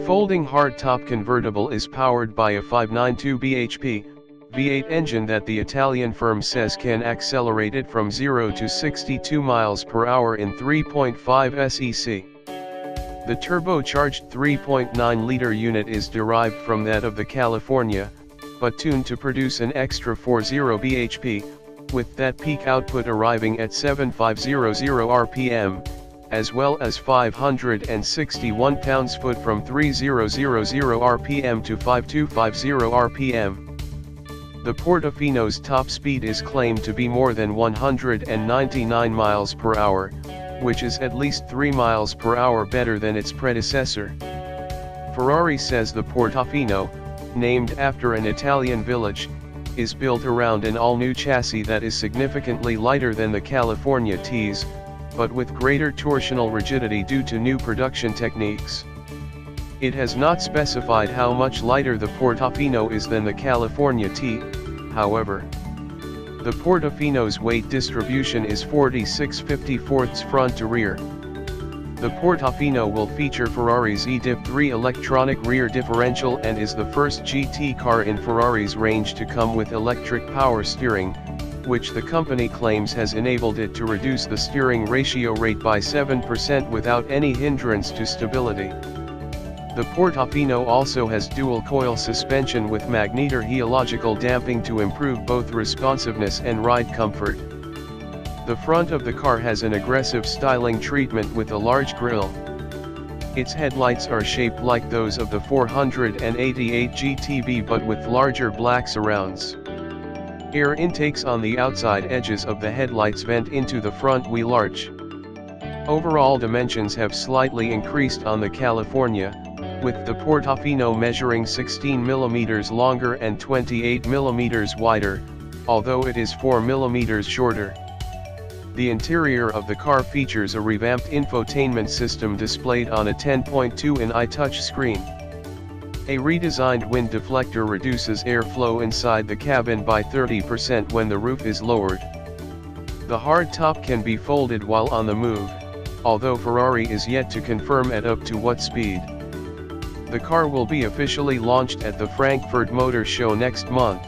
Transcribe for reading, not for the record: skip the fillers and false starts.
folding hardtop convertible is powered by a 592 bhp V8 engine that the Italian firm says can accelerate it from 0 to 62 miles per hour in 3.5 sec. The turbocharged 3.9-liter unit is derived from that of the California, but tuned to produce an extra 40 bhp, with that peak output arriving at 7500 rpm, as well as 561 pounds-foot from 3000 rpm to 5250 rpm. The Portofino's top speed is claimed to be more than 199 miles per hour, which is at least 3 miles per hour better than its predecessor. Ferrari says the Portofino, named after an Italian village, is built around an all-new chassis that is significantly lighter than the California T's, but with greater torsional rigidity due to new production techniques. It has not specified how much lighter the Portofino is than the California T, however. The Portofino's weight distribution is 46/54 front to rear. The Portofino will feature Ferrari's eDiff 3 electronic rear differential and is the first GT car in Ferrari's range to come with electric power steering, which the company claims has enabled it to reduce the steering ratio rate by 7% without any hindrance to stability. The Portofino also has dual-coil suspension with magnetor-helical damping to improve both responsiveness and ride comfort. The front of the car has an aggressive styling treatment with a large grille. Its headlights are shaped like those of the 488 GTB but with larger black surrounds. Air intakes on the outside edges of the headlights vent into the front wheel arch. Overall dimensions have slightly increased on the California, with the Portofino measuring 16 mm longer and 28 mm wider, although it is 4 mm shorter. The interior of the car features a revamped infotainment system displayed on a 10.2-inch touchscreen. A redesigned wind deflector reduces airflow inside the cabin by 30% when the roof is lowered. The hardtop can be folded while on the move, although Ferrari is yet to confirm at up to what speed. The car will be officially launched at the Frankfurt Motor Show next month.